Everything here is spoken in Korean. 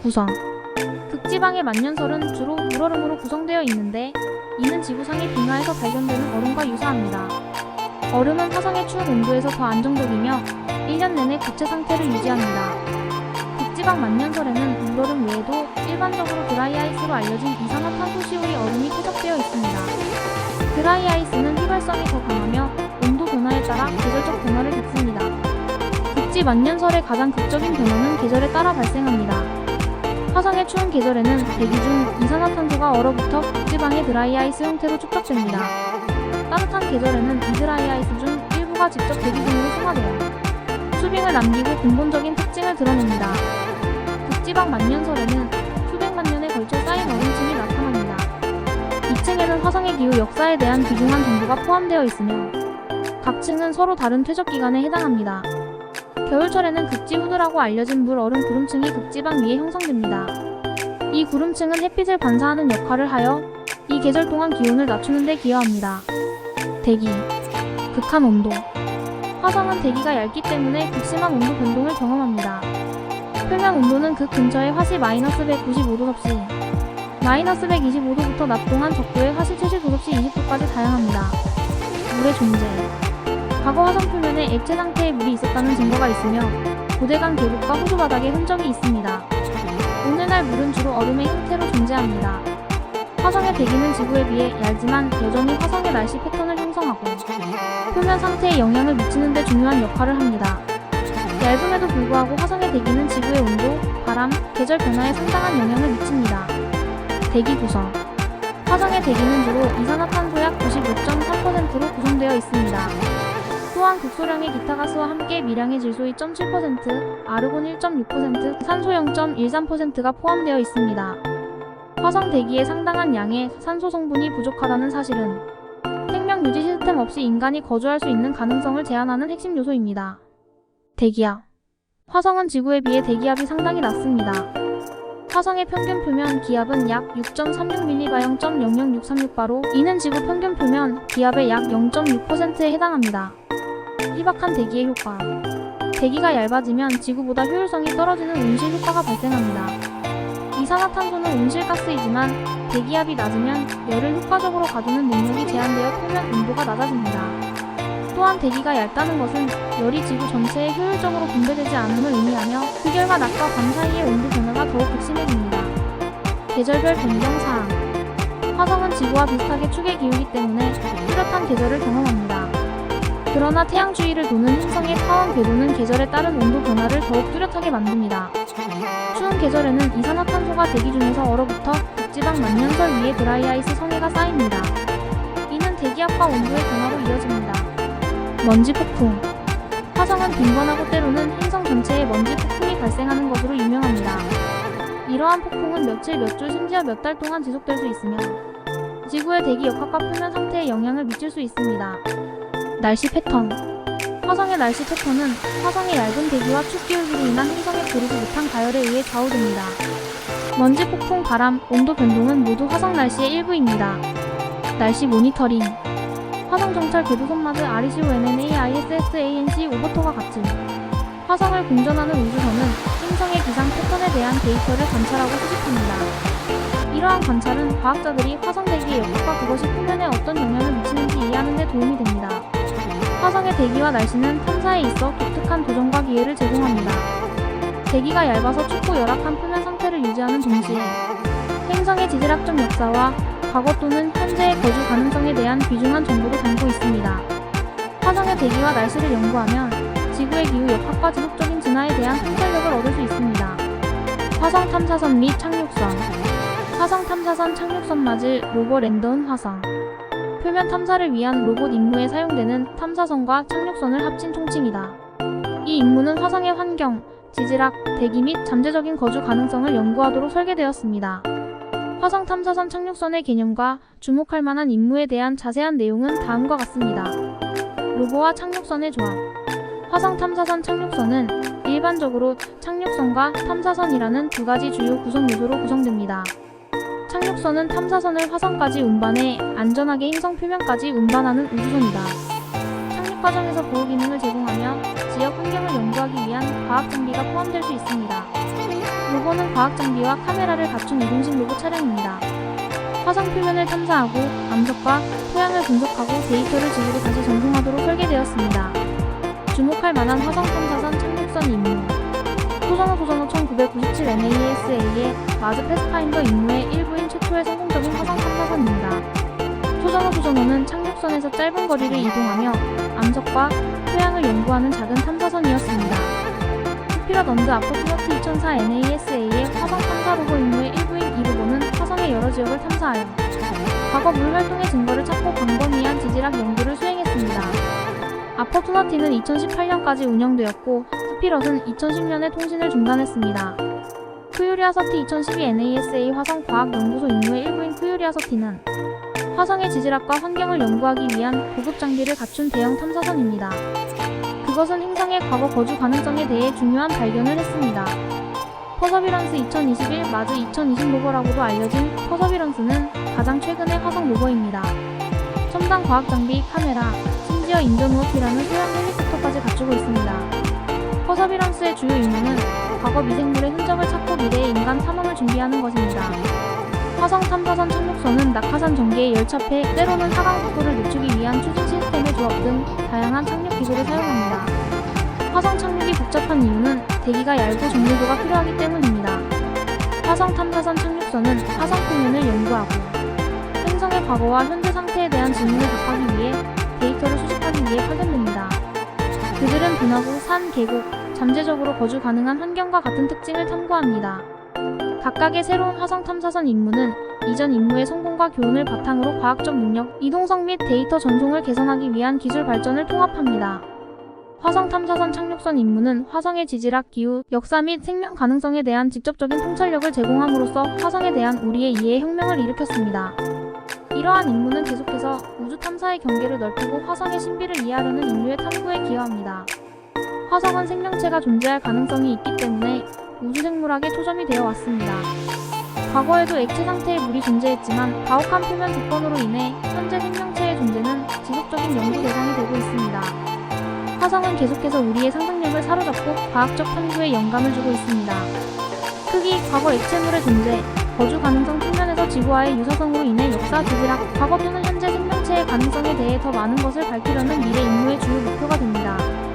구성. 극지방의 만년설은 주로 물얼음으로 구성되어 있는데 이는 지구상의 빙하에서 발견되는 얼음과 유사합니다. 얼음은 화성의 추운 온도에서 더 안정적이며 1년 내내 고체 상태를 유지합니다. 극지방 만년설에는 물얼음 외에도 일반적으로 드라이 아이스로 알려진 이산화탄소CO의 얼음이 포착되어 있습니다. 드라이 아이스는 휘발성이 더 강하며 온도 변화에 따라 계절적 변화를 겪습니다. 극지 만년설의 가장 극적인 변화는 계절에 따라 발생합니다. 화성의 추운 계절에는 대기 중 이산화탄소가 얼어붙어 극지방의 드라이 아이스 형태로 축적됩니다. 따뜻한 계절에는 이 드라이 아이스 중 일부가 직접 대기 중으로 승화되어 수빙을 남기고 근본적인 특징을 드러냅니다. 극지방 만년설에는 수백만 년에 걸쳐 쌓인 얼음층이 나타납니다. 이 층에는 화성의 기후 역사에 대한 귀중한 정보가 포함되어 있으며 각 층은 서로 다른 퇴적 기간에 해당합니다. 겨울철에는 극지후드라고 알려진 물 얼음 구름층이 극지방 위에 형성됩니다. 이 구름층은 햇빛을 반사하는 역할을 하여 이 계절 동안 기온을 낮추는 데 기여합니다. 대기, 극한 온도. 화성은 대기가 얇기 때문에 극심한 온도 변동을 경험합니다. 표면 온도는 극 근처의 화씨 -195도 섭씨, -125도부터 낮 동안 적도의 화씨 70도 섭씨 20도까지 다양합니다. 물의 존재. 과거 화성 표면에 액체 상태의 물이 있었다는 증거가 있으며 고대강 계곡과 호수 바닥에 흔적이 있습니다. 오늘날 물은 주로 얼음의 형태로 존재합니다. 화성의 대기는 지구에 비해 얇지만 여전히 화성의 날씨 패턴을 형성하고 표면 상태에 영향을 미치는 데 중요한 역할을 합니다. 얇음에도 불구하고 화성의 대기는 지구의 온도, 바람, 계절 변화에 상당한 영향을 미칩니다. 대기 구성. 화성의 대기는 주로 이산화탄소 약 95.3%로 구성되어 있습니다. 또한 극소량의 기타 가스와 함께 미량의 질소 2.7%, 아르곤 1.6%, 산소 0.13%가 포함되어 있습니다. 화성 대기에 상당한 양의 산소 성분이 부족하다는 사실은 생명 유지 시스템 없이 인간이 거주할 수 있는 가능성을 제한하는 핵심 요소입니다. 대기압. 화성은 지구에 비해 대기압이 상당히 낮습니다. 화성의 평균 표면 기압은 약 6.36mbar 0.00636바로 이는 지구 평균 표면 기압의 약 0.6%에 해당합니다. 희박한 대기의 효과. 대기가 얇아지면 지구보다 효율성이 떨어지는 온실 효과가 발생합니다. 이산화탄소는 온실가스이지만 대기압이 낮으면 열을 효과적으로 가두는 능력이 제한되어 표면 온도가 낮아집니다. 또한 대기가 얇다는 것은 열이 지구 전체에 효율적으로 분배되지 않음을 의미하며 흑열과 낮과 밤 사이의 온도 변화가 더욱 극심해집니다. 계절별 변경사항. 화성은 지구와 비슷하게 축의 기후이기 때문에 뚜렷한 계절을 경험합니다. 그러나 태양 주위를 도는 행성의 타원 궤도는 계절에 따른 온도 변화를 더욱 뚜렷하게 만듭니다. 추운 계절에는 이산화탄소가 대기 중에서 얼어붙어 극지방 만년설 위에 드라이 아이스 성해가 쌓입니다. 이는 대기압과 온도의 변화로 이어집니다. 먼지 폭풍. 화성은 빈번하고 때로는 행성 전체에 먼지 폭풍이 발생하는 것으로 유명합니다. 이러한 폭풍은 며칠, 몇 주, 심지어 몇 달 동안 지속될 수 있으며 지구의 대기 역학과 표면 상태에 영향을 미칠 수 있습니다. 날씨 패턴. 화성의 날씨 패턴은 화성의 얇은 대기와 축기울기로 인한 행성의 그리지 못한 가열에 의해 좌우됩니다. 먼지 폭풍, 바람, 온도 변동은 모두 화성 날씨의 일부입니다. 날씨 모니터링. 화성 정찰 궤도 손마드 RECONNA ISS-ANC 오버터가 같은 화성을 공전하는 우주선은 행성의 기상 패턴에 대한 데이터를 관찰하고 수집합니다. 이러한 관찰은 과학자들이 화성 대기의 역학과 그것이 표면에 어떤 영향을 미치는지 이해하는 데 도움이 됩니다. 화성의 대기와 날씨는 탐사에 있어 독특한 도전과 기회를 제공합니다. 대기가 얇아서 춥고 열악한 표면 상태를 유지하는 동시에 행성의 지질학적 역사와 과거 또는 현재의 거주 가능성에 대한 귀중한 정보도 담고 있습니다. 화성의 대기와 날씨를 연구하면 지구의 기후 역학과 지속적인 진화에 대한 통찰력을 얻을 수 있습니다. 화성 탐사선 및 착륙선. 화성 탐사선 착륙선 맞을 로버 랜더운 화성. 표면 탐사를 위한 로봇 임무에 사용되는 탐사선과 착륙선을 합친 총칭이다. 이 임무는 화성의 환경, 지질학, 대기 및 잠재적인 거주 가능성을 연구하도록 설계되었습니다. 화성 탐사선 착륙선의 개념과 주목할 만한 임무에 대한 자세한 내용은 다음과 같습니다. 로버와 착륙선의 조합. 화성 탐사선 착륙선은 일반적으로 착륙선과 탐사선이라는 두 가지 주요 구성 요소로 구성됩니다. 착륙선은 탐사선을 화성까지 운반해 안전하게 행성 표면까지 운반하는 우주선이다. 착륙 과정에서 보호 기능을 제공하며 지역 환경을 연구하기 위한 과학 장비가 포함될 수 있습니다. 로버는 과학 장비와 카메라를 갖춘 이동식 로봇 차량입니다. 화성 표면을 탐사하고 암석과 토양을 분석하고 데이터를 지구로 다시 전송하도록 설계되었습니다. 주목할 만한 화성 탐사선 착륙선 임무. 토저노 1997 NASA의 마즈 패스파인더 임무의 일부인 최초의 성공적인 화성 탐사선입니다. 토저노는 착륙선에서 짧은 거리를 이동하며 암석과 토양을 연구하는 작은 탐사선이었습니다. 스피럿 언드 아포투너티 2004 NASA의 화성 탐사 로버 임무의 일부인 이 로버는 화성의 여러 지역을 탐사하여 과거 물 활동의 증거를 찾고 광범위한 지질학 연구를 수행했습니다. 아포투너티는 2018년까지 운영되었고 스피럿은 2010년에 통신을 중단했습니다. 쿠유리아서티 2012 NASA 화성 과학연구소 임무의 일부인 쿠유리아서티는 화성의 지질학과 환경을 연구하기 위한 고급 장비를 갖춘 대형 탐사선입니다. 그것은 행성의 과거 거주 가능성에 대해 중요한 발견을 했습니다. 퍼서비런스 2021 마즈 2020 로버라고도 알려진 퍼서비런스는 가장 최근의 화성 로버입니다. 첨단 과학 장비, 카메라, 심지어 인저누어티라는 소형 헬리콥터까지 갖추고 있습니다. 퍼서비런스의 주요 임무는 과거 미생물의 흔적을 찾고 미래의 인간 탐험을 준비하는 것입니다. 화성 탐사선 착륙선은 낙하산 전개의 열차폐, 때로는 하강 속도를 늦추기 위한 추진 시스템의 조합 등 다양한 착륙 기술을 사용합니다. 화성 착륙이 복잡한 이유는 대기가 얇고 정밀도가 필요하기 때문입니다. 화성 탐사선 착륙선은 화성 표면을 연구하고 행성의 과거와 현재 상태에 대한 질문을 답하기 위해 데이터를 수집하기 위해 파견됩니다. 그들은 분화구, 산, 계곡, 잠재적으로 거주 가능한 환경과 같은 특징을 탐구합니다. 각각의 새로운 화성 탐사선 임무는 이전 임무의 성공과 교훈을 바탕으로 과학적 능력, 이동성 및 데이터 전송을 개선하기 위한 기술 발전을 통합합니다. 화성 탐사선 착륙선 임무는 화성의 지질학, 기후, 역사 및 생명 가능성에 대한 직접적인 통찰력을 제공함으로써 화성에 대한 우리의 이해의 혁명을 일으켰습니다. 이러한 임무는 계속해서 우주 탐사의 경계를 넓히고 화성의 신비를 이해하려는 인류의 탐구에 기여합니다. 화성은 생명체가 존재할 가능성이 있기 때문에 우주 생물학의 초점이 되어 왔습니다. 과거에도 액체 상태의 물이 존재했지만 가혹한 표면 조건으로 인해 현재 생명체의 존재는 지속적인 연구 대상이 되고 있습니다. 화성은 계속해서 우리의 상상력을 사로잡고 과학적 탐구에 영감을 주고 있습니다. 크기, 과거 액체물의 존재, 거주 가능성 측면에서 지구와의 유사성으로 인해 역사, 지질학, 과거 또는 현재 생명체의 가능성에 대해 더 많은 것을 밝히려는 미래 임무의 주요 목표가 됩니다.